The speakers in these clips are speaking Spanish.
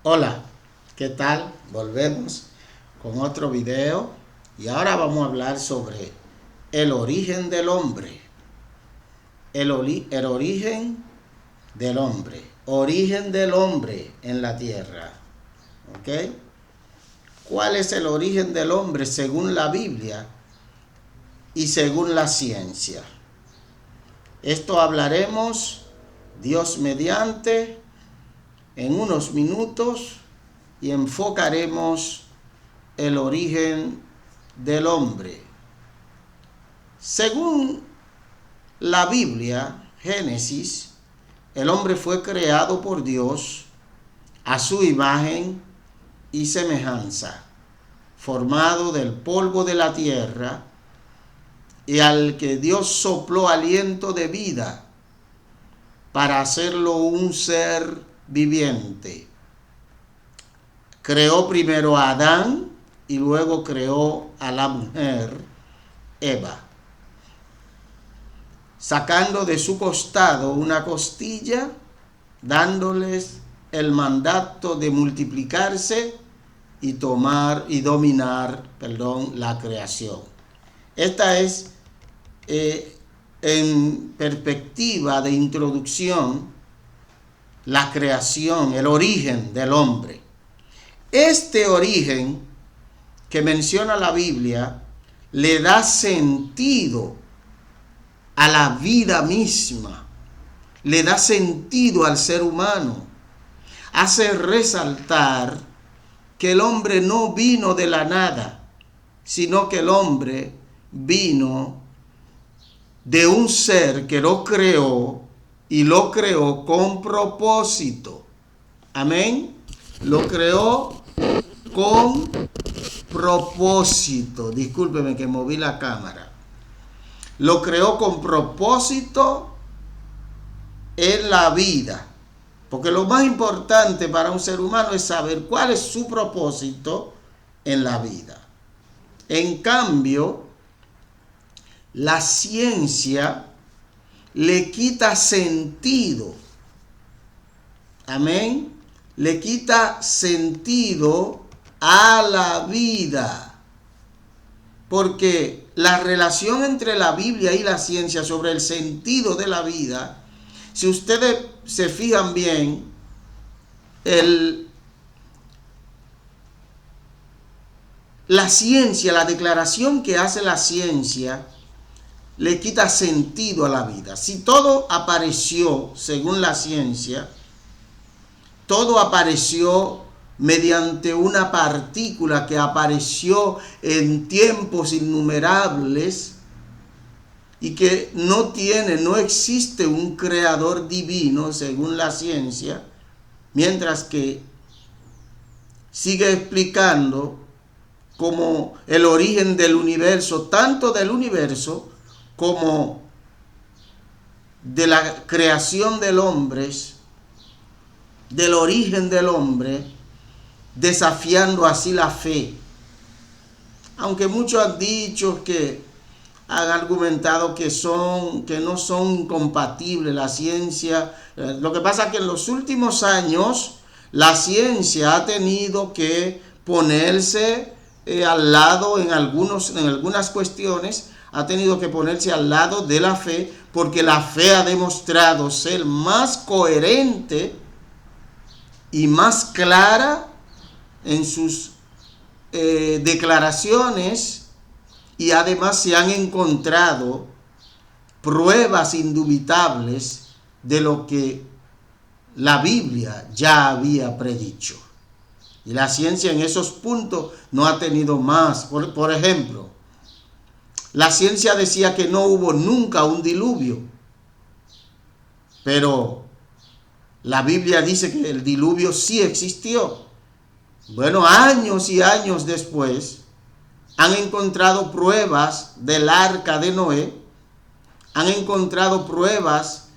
Hola, ¿qué tal? Volvemos con otro video y ahora vamos a hablar sobre el origen del hombre. El origen del hombre. Origen del hombre en la tierra. ¿Ok? ¿Cuál es el origen del hombre según la Biblia y según la ciencia? Esto hablaremos, Dios mediante, en unos minutos y enfocaremos el origen del hombre. Según la Biblia, Génesis, el hombre fue creado por Dios a su imagen y semejanza, formado del polvo de la tierra y al que Dios sopló aliento de vida para hacerlo un ser viviente. Creó primero a Adán y luego creó a la mujer Eva, sacando de su costado una costilla, dándoles el mandato de multiplicarse y dominar la creación. Esta es en perspectiva de introducción la creación, el origen del hombre. Este origen que menciona la Biblia le da sentido a la vida misma, le da sentido al ser humano, hace resaltar que el hombre no vino de la nada, sino que el hombre vino de un ser que lo creó y lo creó con propósito. Amén. Lo creó con propósito. Discúlpeme que moví la cámara. Lo creó con propósito en la vida. Porque lo más importante para un ser humano es saber cuál es su propósito en la vida. En cambio, la ciencia le quita sentido. Amén. Le quita sentido a la vida. Porque la relación entre la Biblia y la ciencia sobre el sentido de la vida, si ustedes se fijan bien, la ciencia, la declaración que hace la ciencia, le quita sentido a la vida. Si todo apareció, según la ciencia, todo apareció mediante una partícula que apareció en tiempos innumerables y que no existe un creador divino según la ciencia, mientras que sigue explicando como el origen del universo, tanto del universo como de la creación del hombre, del origen del hombre, desafiando así la fe. Aunque muchos han dicho han argumentado que no son incompatibles la ciencia. Lo que pasa es que en los últimos años la ciencia ha tenido que ponerse al lado en algunas cuestiones, ha tenido que ponerse al lado de la fe, porque la fe ha demostrado ser más coherente y más clara en sus declaraciones, y además se han encontrado pruebas indubitables de lo que la Biblia ya había predicho. Y la ciencia en esos puntos no ha tenido más. Por ejemplo, la ciencia decía que no hubo nunca un diluvio, pero la Biblia dice que el diluvio sí existió. Bueno, años y años después, han encontrado pruebas del arca de Noé, han encontrado pruebas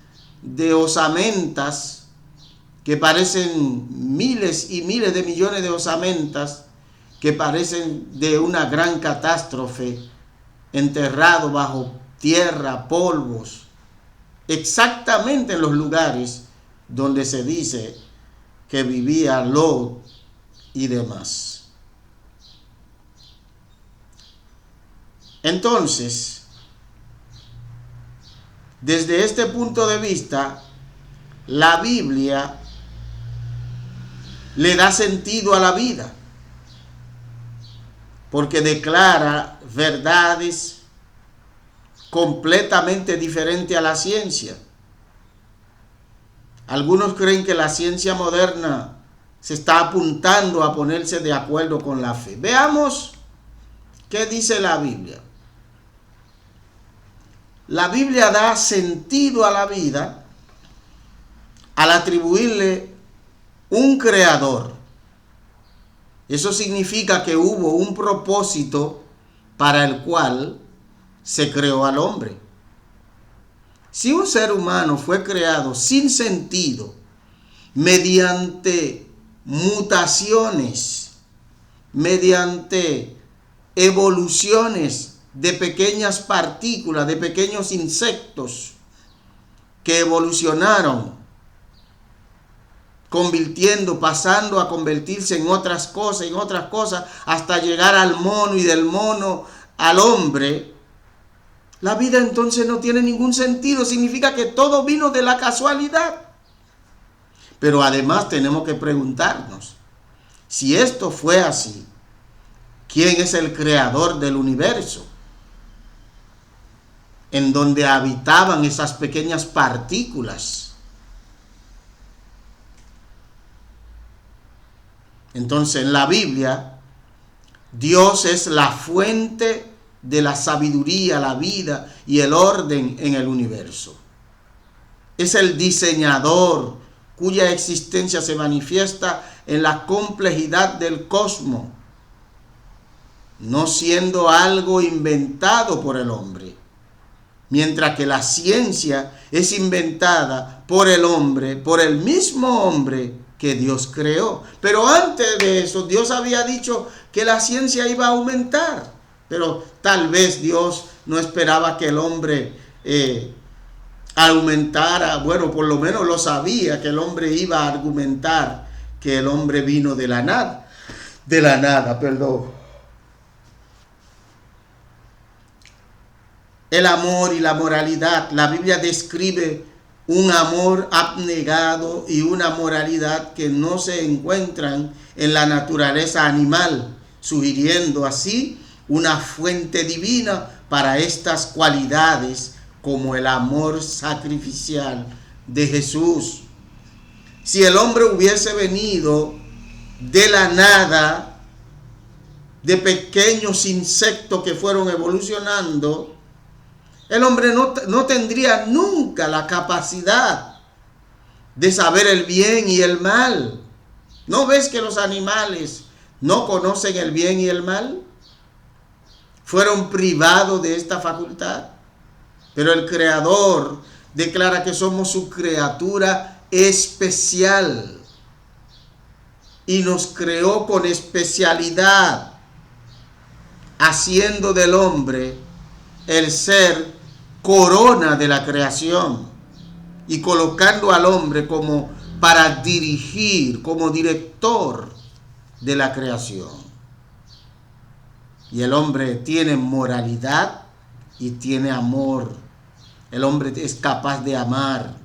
de osamentas que parecen miles y miles de millones de osamentas que parecen de una gran catástrofe, enterrado bajo tierra, polvos, exactamente en los lugares donde se dice que vivía Lot y demás. Entonces, desde este punto de vista, la Biblia le da sentido a la vida, porque declara verdades completamente diferentes a la ciencia. Algunos creen que la ciencia moderna se está apuntando a ponerse de acuerdo con la fe. Veamos qué dice la Biblia. La Biblia da sentido a la vida al atribuirle un creador. Eso significa que hubo un propósito para el cual se creó al hombre. Si un ser humano fue creado sin sentido, mediante mutaciones, mediante evoluciones de pequeñas partículas, de pequeños insectos que evolucionaron, pasando a convertirse en otras cosas, hasta llegar al mono y del mono al hombre, la vida entonces no tiene ningún sentido. Significa que todo vino de la casualidad. Pero además tenemos que preguntarnos, si esto fue así, ¿quién es el creador del universo? En donde habitaban esas pequeñas partículas. Entonces, en la Biblia, Dios es la fuente de la sabiduría, la vida y el orden en el universo. Es el diseñador cuya existencia se manifiesta en la complejidad del cosmos, no siendo algo inventado por el hombre. Mientras que la ciencia es inventada por el hombre, por el mismo hombre que Dios creó. Pero antes de eso, Dios había dicho que la ciencia iba a aumentar. Pero tal vez Dios no esperaba que el hombre argumentara, bueno, por lo menos lo sabía, que el hombre iba a argumentar que el hombre vino de la nada. El amor y la moralidad. La Biblia describe un amor abnegado y una moralidad que no se encuentran en la naturaleza animal, sugiriendo así una fuente divina para estas cualidades, como el amor sacrificial de Jesús. Si el hombre hubiese venido de la nada, de pequeños insectos que fueron evolucionando, el hombre no tendría nunca la capacidad de saber el bien y el mal. ¿No ves que los animales no conocen el bien y el mal? Fueron privados de esta facultad. Pero el Creador declara que somos su criatura especial y nos creó con especialidad, haciendo del hombre el ser corona de la creación y colocando al hombre como para dirigir, como director de la creación. Y el hombre tiene moralidad y tiene amor. El hombre es capaz de amar.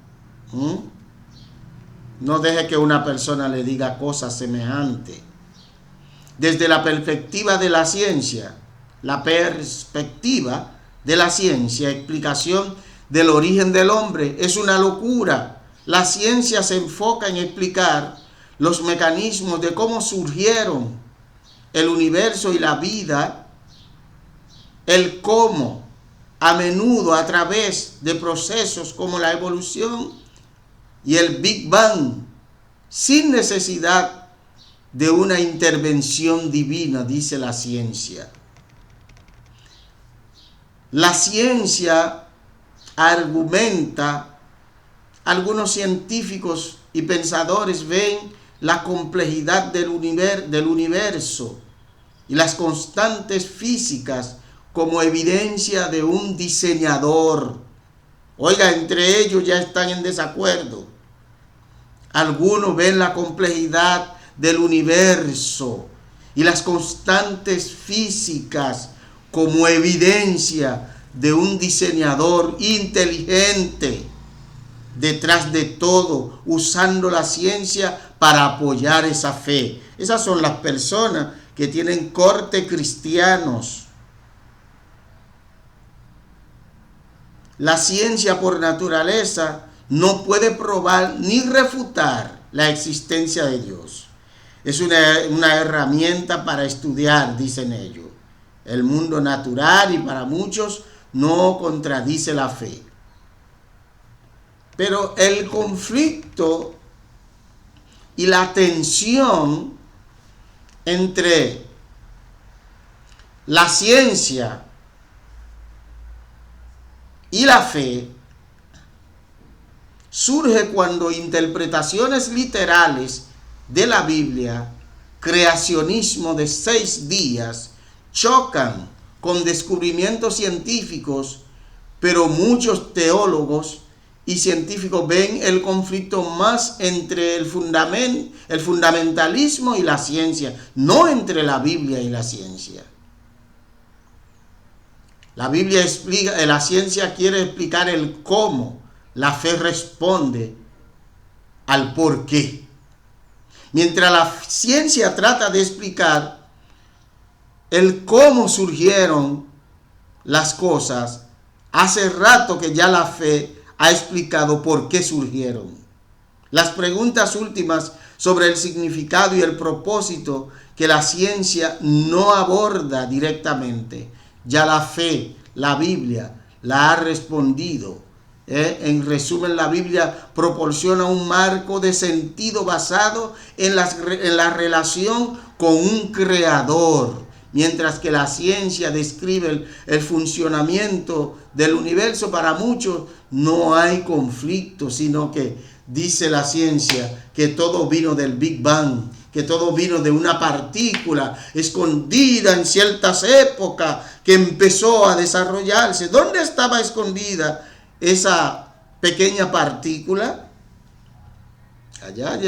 No deje que una persona le diga cosas semejantes. Desde la perspectiva de la ciencia, explicación del origen del hombre es una locura. La ciencia se enfoca en explicar los mecanismos de cómo surgieron el universo y la vida, el cómo, a menudo a través de procesos como la evolución y el Big Bang, sin necesidad de una intervención divina, dice la ciencia. La ciencia argumenta, algunos científicos y pensadores ven la complejidad del universo y las constantes físicas como evidencia de un diseñador. Oiga, entre ellos ya están en desacuerdo. Algunos ven la complejidad del universo y las constantes físicas como evidencia de un diseñador inteligente detrás de todo, usando la ciencia para apoyar esa fe. Esas son las personas que tienen corte cristianos. La ciencia por naturaleza no puede probar ni refutar la existencia de Dios. Es una herramienta para estudiar, dicen ellos, el mundo natural, y para muchos no contradice la fe. Pero el conflicto y la tensión entre la ciencia y la fe surge cuando interpretaciones literales de la Biblia, creacionismo de 6 días, chocan con descubrimientos científicos, pero muchos teólogos y científicos ven el conflicto más entre el fundamentalismo y la ciencia, no entre la Biblia y la ciencia. La Biblia explica, la ciencia quiere explicar el cómo, la fe responde al por qué. Mientras la ciencia trata de explicar el cómo surgieron las cosas, hace rato que ya la fe ha explicado por qué surgieron. Las preguntas últimas sobre el significado y el propósito que la ciencia no aborda directamente, ya la fe, la Biblia, la ha respondido. En resumen, la Biblia proporciona un marco de sentido basado en la relación con un creador, mientras que la ciencia describe el funcionamiento del universo. Para muchos no hay conflicto, sino que dice la ciencia que todo vino del Big Bang, que todo vino de una partícula escondida en ciertas épocas que empezó a desarrollarse. ¿Dónde estaba escondida esa pequeña partícula? Allá.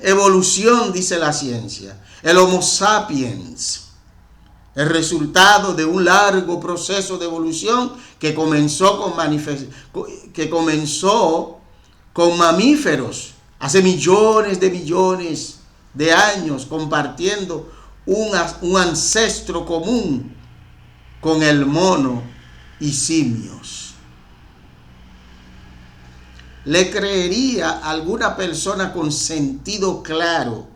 Evolución, dice la ciencia. El Homo sapiens, el resultado de un largo proceso de evolución que comenzó con mamíferos hace millones de años, compartiendo un ancestro común con el mono y simios. ¿Le creería alguna persona con sentido claro?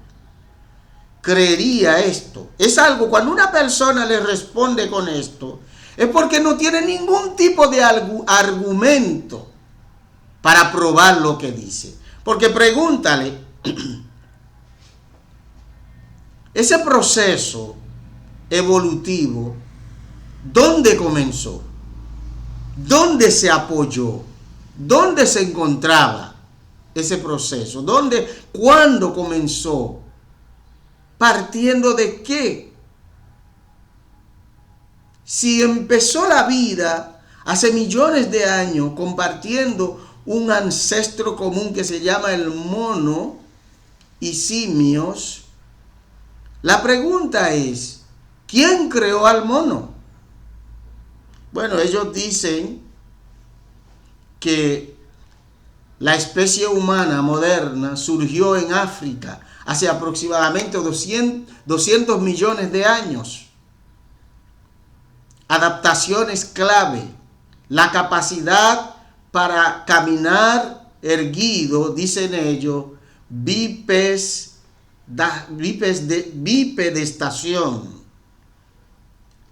¿Creería esto? Es algo, cuando una persona le responde con esto, es porque no tiene ningún tipo de argumento para probar lo que dice. Porque pregúntale, ese proceso evolutivo, ¿dónde comenzó? ¿Dónde se apoyó? ¿Dónde se encontraba ese proceso? ¿Dónde? ¿Cuándo comenzó? ¿Partiendo de qué? Si empezó la vida hace millones de años compartiendo un ancestro común que se llama el mono y simios, la pregunta es, ¿quién creó al mono? Bueno, ellos dicen que la especie humana moderna surgió en África hace aproximadamente 200 millones de años. Adaptaciones clave, la capacidad para caminar erguido, dicen ellos, bipedestación.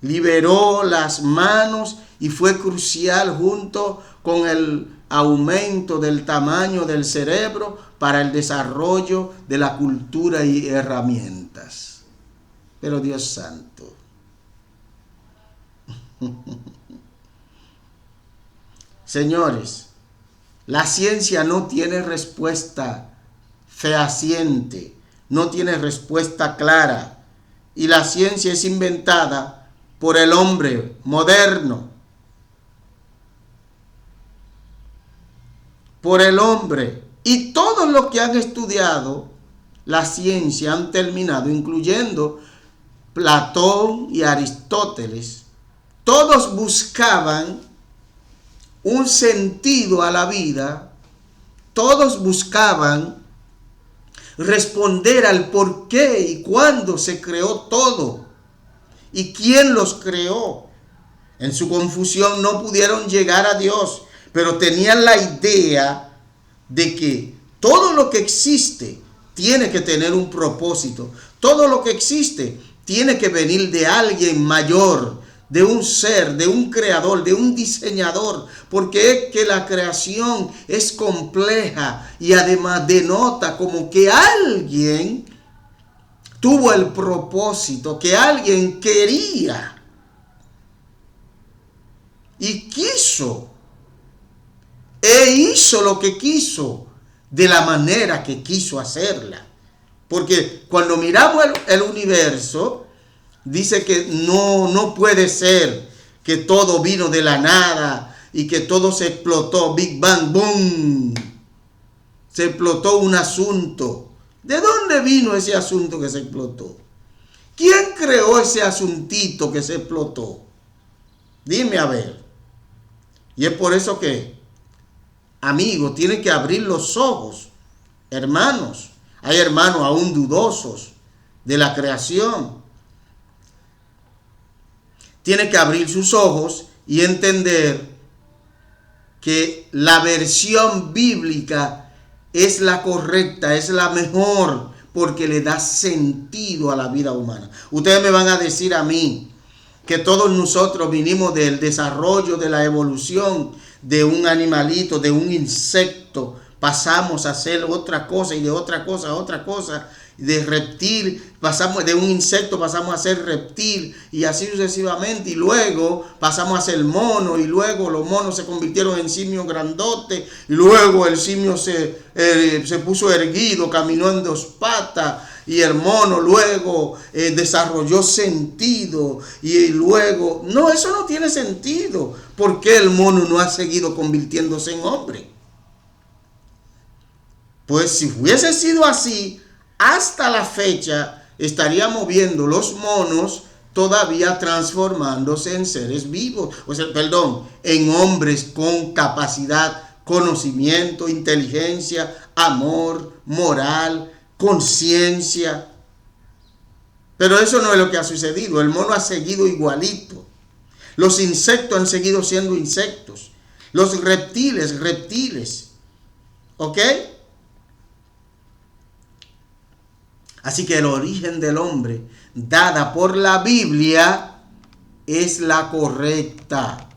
Liberó las manos y fue crucial junto con el aumento del tamaño del cerebro para el desarrollo de la cultura y herramientas. Pero Dios santo. Señores, la ciencia no tiene respuesta fehaciente, no tiene respuesta clara, y la ciencia es inventada por el hombre moderno. por el hombre. Y todos los que han estudiado la ciencia han terminado, incluyendo Platón y Aristóteles, todos buscaban un sentido a la vida, todos buscaban responder al por qué y cuándo se creó todo y quién los creó. En su confusión no pudieron llegar a Dios, pero tenían la idea de que todo lo que existe tiene que tener un propósito. Todo lo que existe tiene que venir de alguien mayor, de un ser, de un creador, de un diseñador, porque es que la creación es compleja y además denota como que alguien tuvo el propósito, que alguien quería y quiso e hizo lo que quiso de la manera que quiso hacerla. Porque cuando miramos el universo, dice que no puede ser que todo vino de la nada y que todo se explotó, Big Bang, boom. Se explotó un asunto. ¿De dónde vino ese asunto que se explotó? ¿Quién creó ese asuntito que se explotó? Dime a ver. Y es por eso que, amigos, tienen que abrir los ojos, hermanos. Hay hermanos aún dudosos de la creación. Tienen que abrir sus ojos y entender que la versión bíblica es la correcta, es la mejor, porque le da sentido a la vida humana. Ustedes me van a decir a mí que todos nosotros vinimos del desarrollo, de la evolución de un animalito, de un insecto, pasamos a hacer otra cosa y de otra cosa a otra cosa, de reptil, pasamos de un insecto, pasamos a ser reptil y así sucesivamente, y luego pasamos a ser mono, y luego los monos se convirtieron en simios grandotes, y luego el simio se puso erguido, caminó en dos patas, y el mono luego desarrolló sentido, y luego, no, eso no tiene sentido. ¿Por qué el mono no ha seguido convirtiéndose en hombre? Pues si hubiese sido así, hasta la fecha estaríamos viendo los monos todavía transformándose en seres vivos, en hombres con capacidad, conocimiento, inteligencia, amor, moral, conciencia. Pero eso no es lo que ha sucedido. El mono ha seguido igualito. Los insectos han seguido siendo insectos. Los reptiles, reptiles. ¿Ok? Así que el origen del hombre, dada por la Biblia, es la correcta.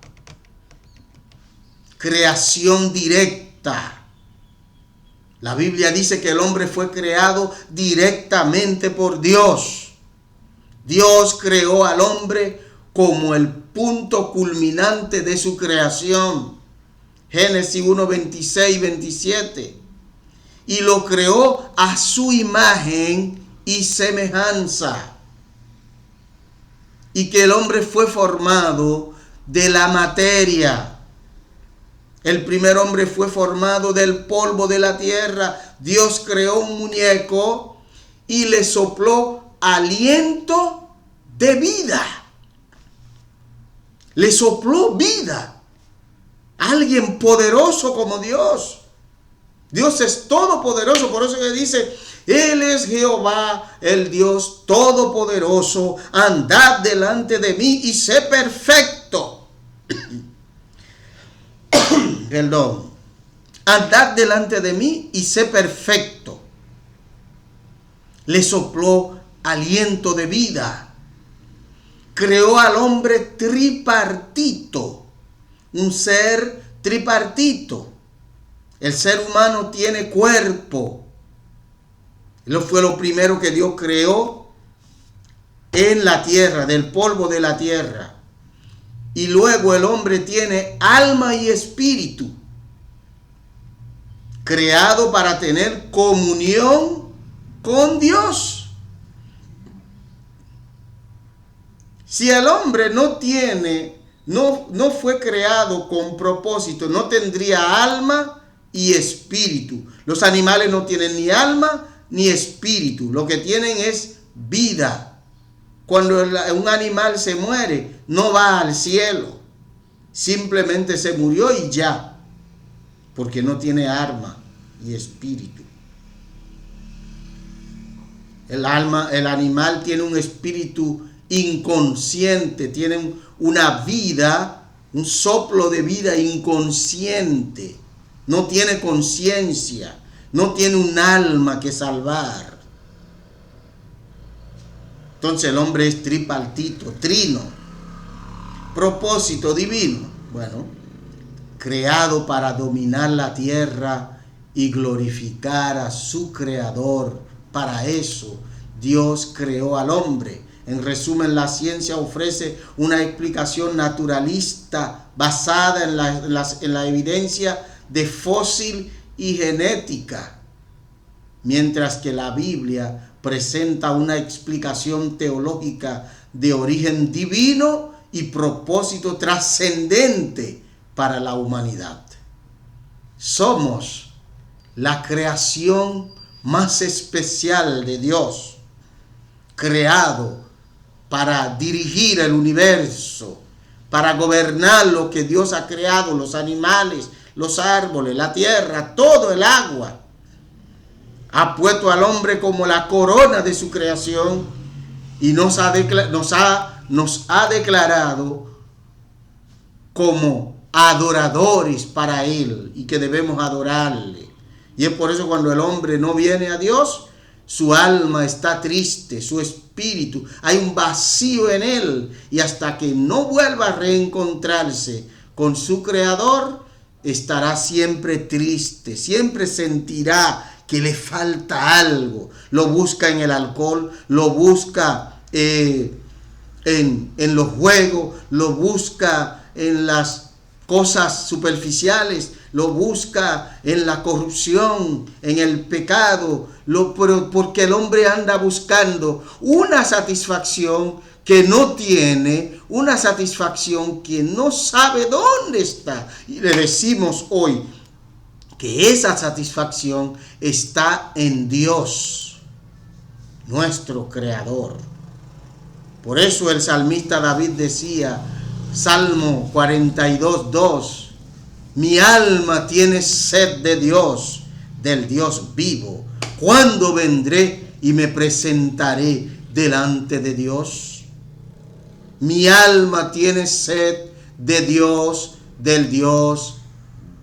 Creación directa. La Biblia dice que el hombre fue creado directamente por Dios. Dios creó al hombre como el punto culminante de su creación. Génesis 1, 26 y 27. Y lo creó a su imagen y semejanza. Y que el hombre fue formado de la materia. El primer hombre fue formado del polvo de la tierra. Dios creó un muñeco y le sopló aliento de vida. Le sopló vida. Alguien poderoso como Dios. Dios es todopoderoso, por eso que dice, Él es Jehová, el Dios todopoderoso, andad delante de mí y sé perfecto. Perdón. Andad delante de mí y sé perfecto. Le sopló aliento de vida. Creó al hombre tripartito, un ser tripartito. El ser humano tiene cuerpo. Eso fue lo primero que Dios creó en la tierra, del polvo de la tierra. Y luego el hombre tiene alma y espíritu, creado para tener comunión con Dios. Si el hombre no fue creado con propósito, no tendría alma y espíritu. Los animales no tienen ni alma ni espíritu. Lo que tienen es vida. Cuando un animal se muere, no va al cielo. Simplemente se murió y ya. Porque no tiene alma y espíritu. El animal tiene un espíritu inconsciente, tiene una vida, un soplo de vida inconsciente. No tiene conciencia, no tiene un alma que salvar. Entonces el hombre es tripartito, trino. Propósito divino. Bueno, creado para dominar la tierra y glorificar a su creador. Para eso Dios creó al hombre. En resumen, la ciencia ofrece una explicación naturalista basada en la evidencia de fósil y genética, mientras que la Biblia presenta una explicación teológica de origen divino y propósito trascendente para la humanidad. Somos la creación más especial de Dios, creado para dirigir el universo, para gobernar lo que Dios ha creado, los animales, los árboles, la tierra, todo el agua. Ha puesto al hombre como la corona de su creación y nos ha declarado como adoradores para Él y que debemos adorarle. Y es por eso cuando el hombre no viene a Dios, su alma está triste, su espíritu, hay un vacío en él. Y hasta que no vuelva a reencontrarse con su Creador, estará siempre triste, siempre sentirá que le falta algo. Lo busca en el alcohol, lo busca en los juegos, lo busca en las cosas superficiales, lo busca en la corrupción, en el pecado, porque el hombre anda buscando una satisfacción que no tiene, una satisfacción que no sabe dónde está. Y le decimos hoy que esa satisfacción está en Dios, nuestro Creador. Por eso el salmista David decía, Salmo 42:2, mi alma tiene sed de Dios, del Dios vivo. ¿Cuándo vendré y me presentaré delante de Dios? Mi alma tiene sed de Dios, del Dios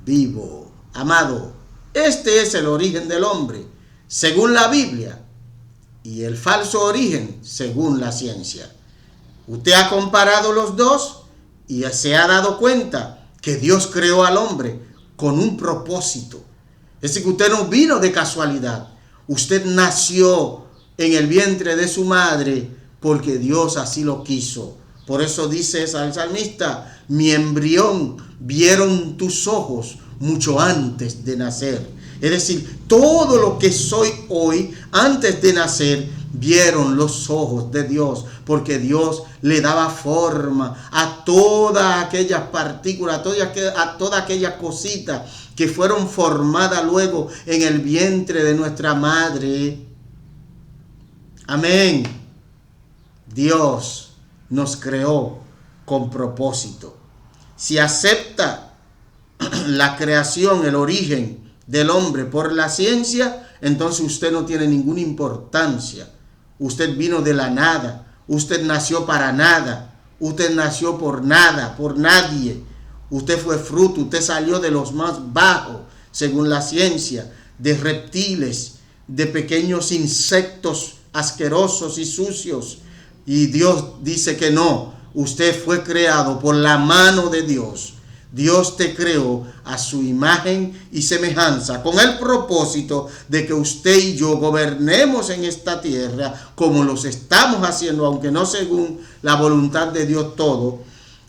vivo. Amado, este es el origen del hombre, según la Biblia, y el falso origen, según la ciencia. Usted ha comparado los dos y se ha dado cuenta que Dios creó al hombre con un propósito. Es decir, que usted no vino de casualidad. Usted nació en el vientre de su madre porque Dios así lo quiso. Por eso dice el salmista, mi embrión vieron tus ojos mucho antes de nacer. Es decir, todo lo que soy hoy, antes de nacer, vieron los ojos de Dios, porque Dios le daba forma a todas aquellas partículas, a todas aquellas cositas que fueron formadas luego en el vientre de nuestra madre. Amén. Dios nos creó con propósito. Si acepta la creación, el origen del hombre por la ciencia, entonces usted no tiene ninguna importancia. Usted vino de la nada. Usted nació para nada. Usted nació por nada, por nadie. Usted fue fruto. Usted salió de los más bajos, según la ciencia, de reptiles, de pequeños insectos asquerosos y sucios. Y Dios dice que no. Usted fue creado por la mano de Dios. Dios te creó a su imagen y semejanza, con el propósito de que usted y yo gobernemos en esta tierra como los estamos haciendo, aunque no según la voluntad de Dios todo.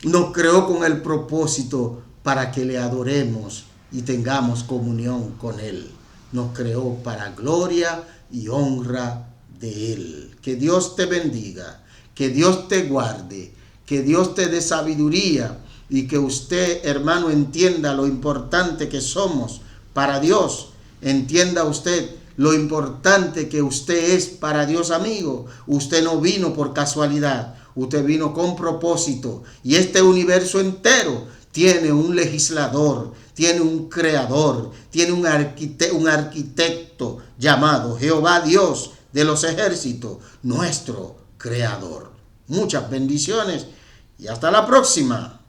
Nos creó con el propósito para que le adoremos y tengamos comunión con Él. Nos creó para gloria y honra de Él. Que Dios te bendiga, que Dios te guarde, que Dios te dé sabiduría, y que usted, hermano, entienda lo importante que somos para Dios. Entienda usted lo importante que usted es para Dios, amigo. Usted no vino por casualidad, usted vino con propósito. Y este universo entero tiene un legislador, tiene un creador, tiene un arquitecto llamado Jehová Dios de los ejércitos, nuestro creador. Muchas bendiciones y hasta la próxima.